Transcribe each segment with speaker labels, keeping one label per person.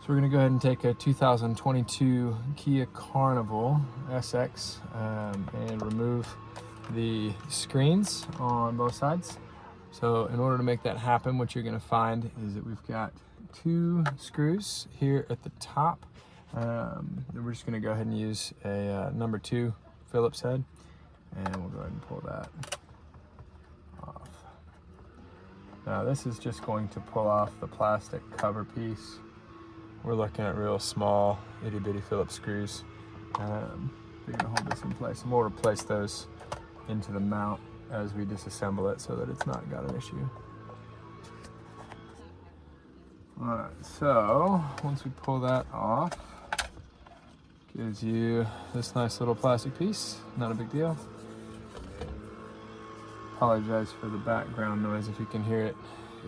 Speaker 1: So we're going to go ahead and take a 2022 Kia Carnival SX and remove the screens on both sides. So in order to make that happen, what you're going to find is that we've got two screws here at the top. We're just going to go ahead and use a number 2 Phillips head, and we'll go ahead and pull that off. Now this is just going to pull off the plastic cover piece. We're looking at real small itty bitty Phillips screws. They're going to hold this in place, and we'll replace those into the mount as we disassemble it so that it's not got an issue. Alright, so once we pull that off, gives you this nice little plastic piece. Not a big deal. Apologize for the background noise if you can hear it.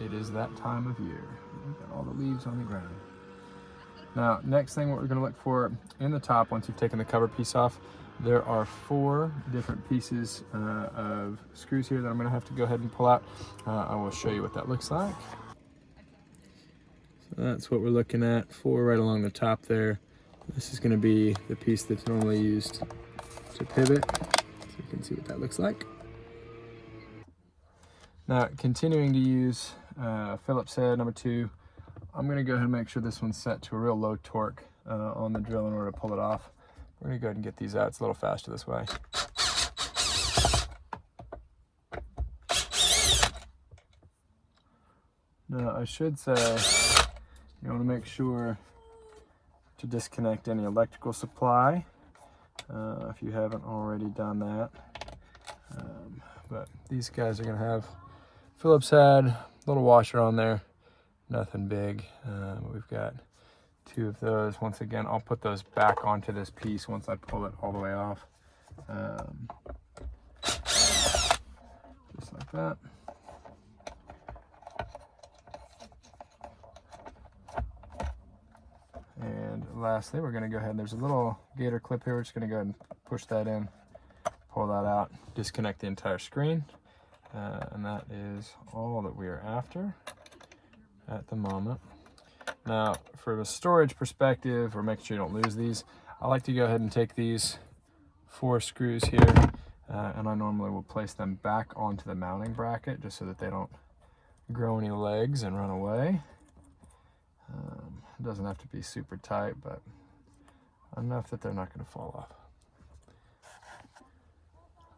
Speaker 1: It is that time of year. We've got all the leaves on the ground. Now, next thing, what we're going to look for in the top, once you've taken the cover piece off, there are 4 different pieces of screws here that I'm going to have to go ahead and pull out. I will show you what that looks like. So that's what we're looking at, 4 right along the top there. This is going to be the piece that's normally used to pivot, so you can see what that looks like. Now, continuing to use Phillips head number 2, I'm going to go ahead and make sure this one's set to a real low torque on the drill in order to pull it off. We're going to go ahead and get these out. It's a little faster this way. Now, I should say you want to make sure to disconnect any electrical supply if you haven't already done that. But these guys are going to have Phillips head, little washer on there. Nothing big. We've got 2 of those. Once again, I'll put those back onto this piece once I pull it all the way off. Just like that. And lastly, we're going to go ahead. There's a little gator clip here. We're just going to go ahead and push that in, pull that out, disconnect the entire screen. And that is all that we are after at the moment. Now, from a storage perspective, or making sure you don't lose these, I like to go ahead and take these 4 screws here, and I normally will place them back onto the mounting bracket just so that they don't grow any legs and run away. It doesn't have to be super tight, but enough that they're not going to fall off.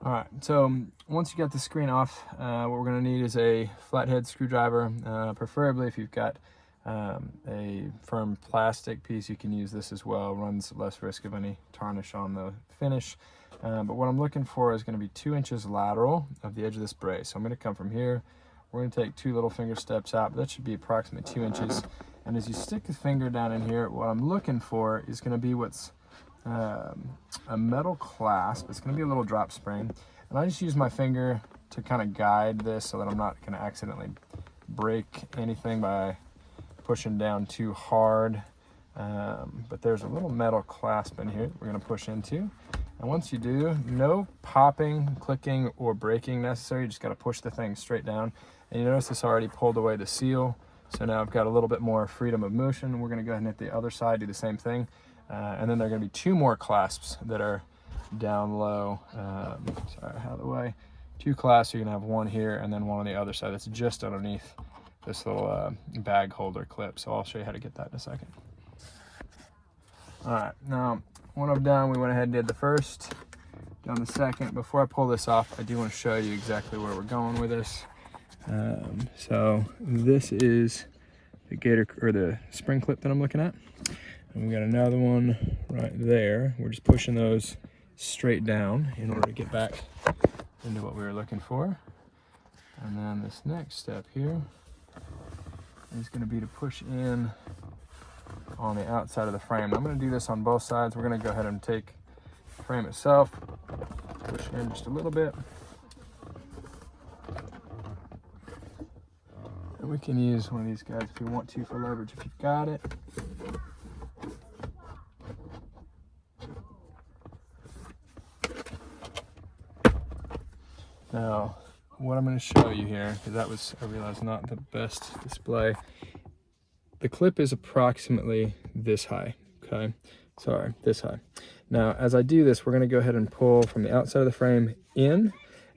Speaker 1: All right, so once you got the screen off, what we're going to need is a flathead screwdriver. Preferably if you've got a firm plastic piece, you can use this as well. Runs less risk of any tarnish on the finish. But what I'm looking for is going to be 2 inches lateral of the edge of this brace. So I'm going to come from here. We're going to take 2 little finger steps out, but that should be approximately 2 inches. And as you stick the finger down in here, what I'm looking for is going to be what's a metal clasp. It's going to be a little drop spring, and I just use my finger to kind of guide this so that I'm not going to accidentally break anything by pushing down too hard. But there's a little metal clasp in here that we're going to push into, and once you do, no popping, clicking, or breaking necessary. You just got to push the thing straight down, and you notice this already pulled away the seal, so now I've got a little bit more freedom of motion. We're going to go ahead and hit the other side, do the same thing. And then there are going to be 2 more clasps that are down low. Sorry, out of the way. 2 clasps, you're going to have one here and then one on the other side. That's just underneath this little bag holder clip. So I'll show you how to get that in a second. All right, now when I've done, we went ahead and did the first, done the second. Before I pull this off, I do want to show you exactly where we're going with this. So this is the gator or the spring clip that I'm looking at. And we got another one right there. We're just pushing those straight down in order to get back into what we were looking for. And then this next step here is going to be to push in on the outside of the frame. I'm going to do this on both sides. We're going to go ahead and take the frame itself, push in just a little bit. And we can use one of these guys if we want to for leverage if you've got it. Now, what I'm going to show you here, because that was, I realize, not the best display. The clip is approximately this high, okay? Sorry, this high. Now, as I do this, we're gonna go ahead and pull from the outside of the frame in,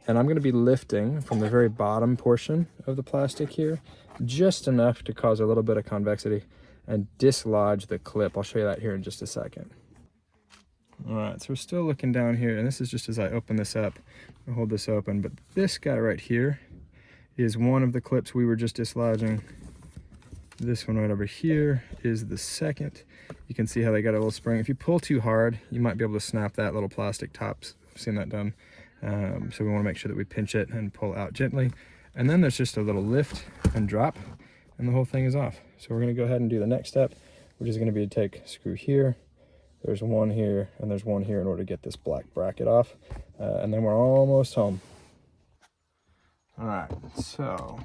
Speaker 1: and I'm gonna be lifting from the very bottom portion of the plastic here, just enough to cause a little bit of convexity and dislodge the clip. I'll show you that here in just a second. All right, so we're still looking down here, and this is just as I open this up. I'll hold this open, but this guy right here is one of the clips we were just dislodging. This one right over here is the second. You can see how they got a little spring. If you pull too hard, you might be able to snap that little plastic tops. I've seen that done. So we want to make sure that we pinch it and pull out gently. And then there's just a little lift and drop, and the whole thing is off. So we're going to go ahead and do the next step, which is going to be to take a screw here. There's one here, and there's one here in order to get this black bracket off. And then we're almost home. All right, so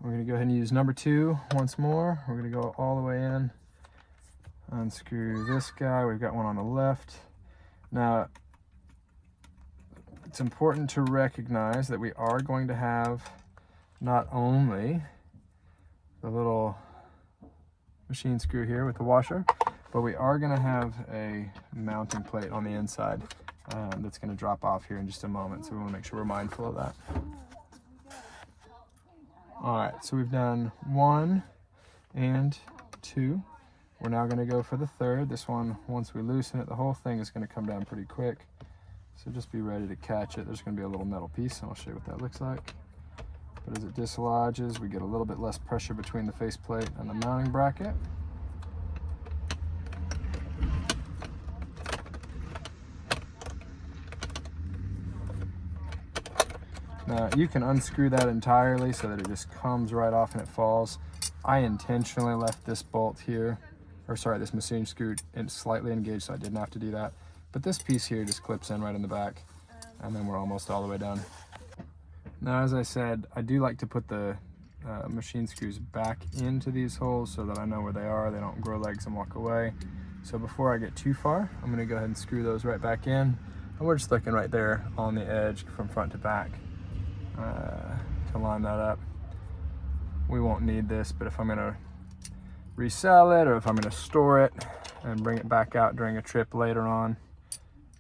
Speaker 1: we're gonna go ahead and use number 2 once more. We're gonna go all the way in, unscrew this guy. We've got one on the left. Now, it's important to recognize that we are going to have not only the little machine screw here with the washer, but we are gonna have a mounting plate on the inside that's gonna drop off here in just a moment. So we wanna make sure we're mindful of that. All right, so we've done 1 and 2. We're now gonna go for the third. This one, once we loosen it, the whole thing is gonna come down pretty quick. So just be ready to catch it. There's gonna be a little metal piece, and I'll show you what that looks like. But as it dislodges, we get a little bit less pressure between the faceplate and the mounting bracket. Now, you can unscrew that entirely so that it just comes right off and it falls. I intentionally left this bolt here, or sorry, this machine screw slightly engaged, so I didn't have to do that. But this piece here just clips in right in the back, and then we're almost all the way done. Now, as I said, I do like to put the machine screws back into these holes so that I know where they are. They don't grow legs and walk away. So before I get too far, I'm gonna go ahead and screw those right back in. And we're just looking right there on the edge from front to back. To line that up. We won't need this, but if I'm gonna resell it, or if I'm gonna store it and bring it back out during a trip later on,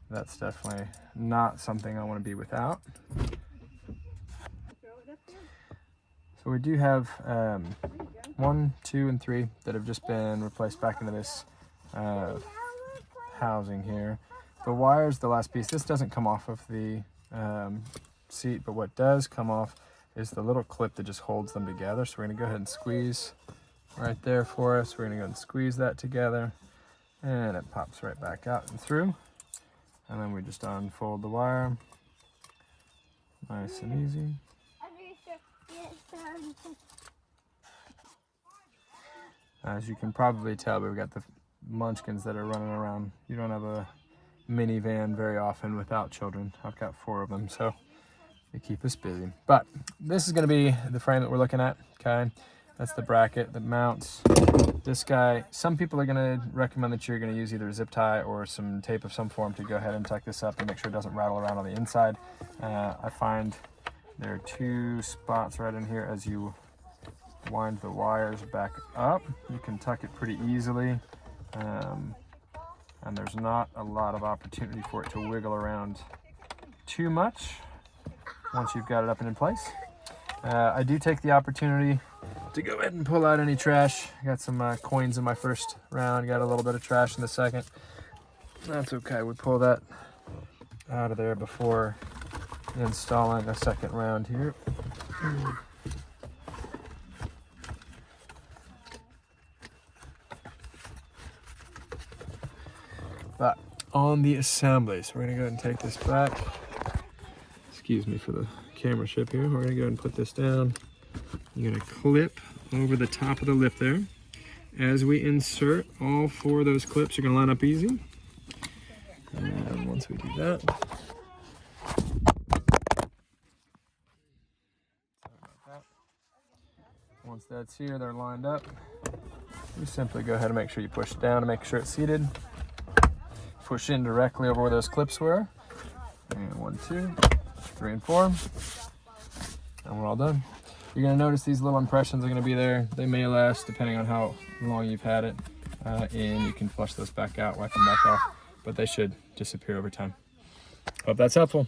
Speaker 1: that's definitely not something I want to be without. So we do have 1, 2, and 3 that have just been replaced back into this housing here. The wire's the last piece. This doesn't come off of the seat, but what does come off is the little clip that just holds them together. So we're gonna go ahead and squeeze right there for us. We're gonna go ahead and squeeze that together, and it pops right back out and through. And then we just unfold the wire. Nice and easy. As you can probably tell, we've got the munchkins that are running around. You don't have a minivan very often without children. I've got 4 of them, so they keep us busy. But this is gonna be the frame that we're looking at, okay? That's the bracket that mounts this guy. Some people are gonna recommend that you're gonna use either a zip tie or some tape of some form to go ahead and tuck this up and make sure it doesn't rattle around on the inside. I find there are 2 spots right in here. As you wind the wires back up, you can tuck it pretty easily. And there's not a lot of opportunity for it to wiggle around too much once you've got it up and in place. I do take the opportunity to go ahead and pull out any trash. I got some coins in my first round, got a little bit of trash in the second. That's okay, we pull that out of there before installing a second round here. But on the assembly, so we're gonna go ahead and take this back. Excuse me for the camera ship here. We're gonna go ahead and put this down. You're gonna clip over the top of the lip there. As we insert all 4 of those clips, you're gonna line up easy. And once we do that, sorry about that. Once that's here, they're lined up. You simply go ahead and make sure you push it down to make sure it's seated. Push in directly over where those clips were. And 1, 2, 3, and 4. And we're all done. You're gonna notice these little impressions are gonna be there. They may last depending on how long you've had it. in. You can flush those back out, wipe them back off, but they should disappear over time. Hope that's helpful.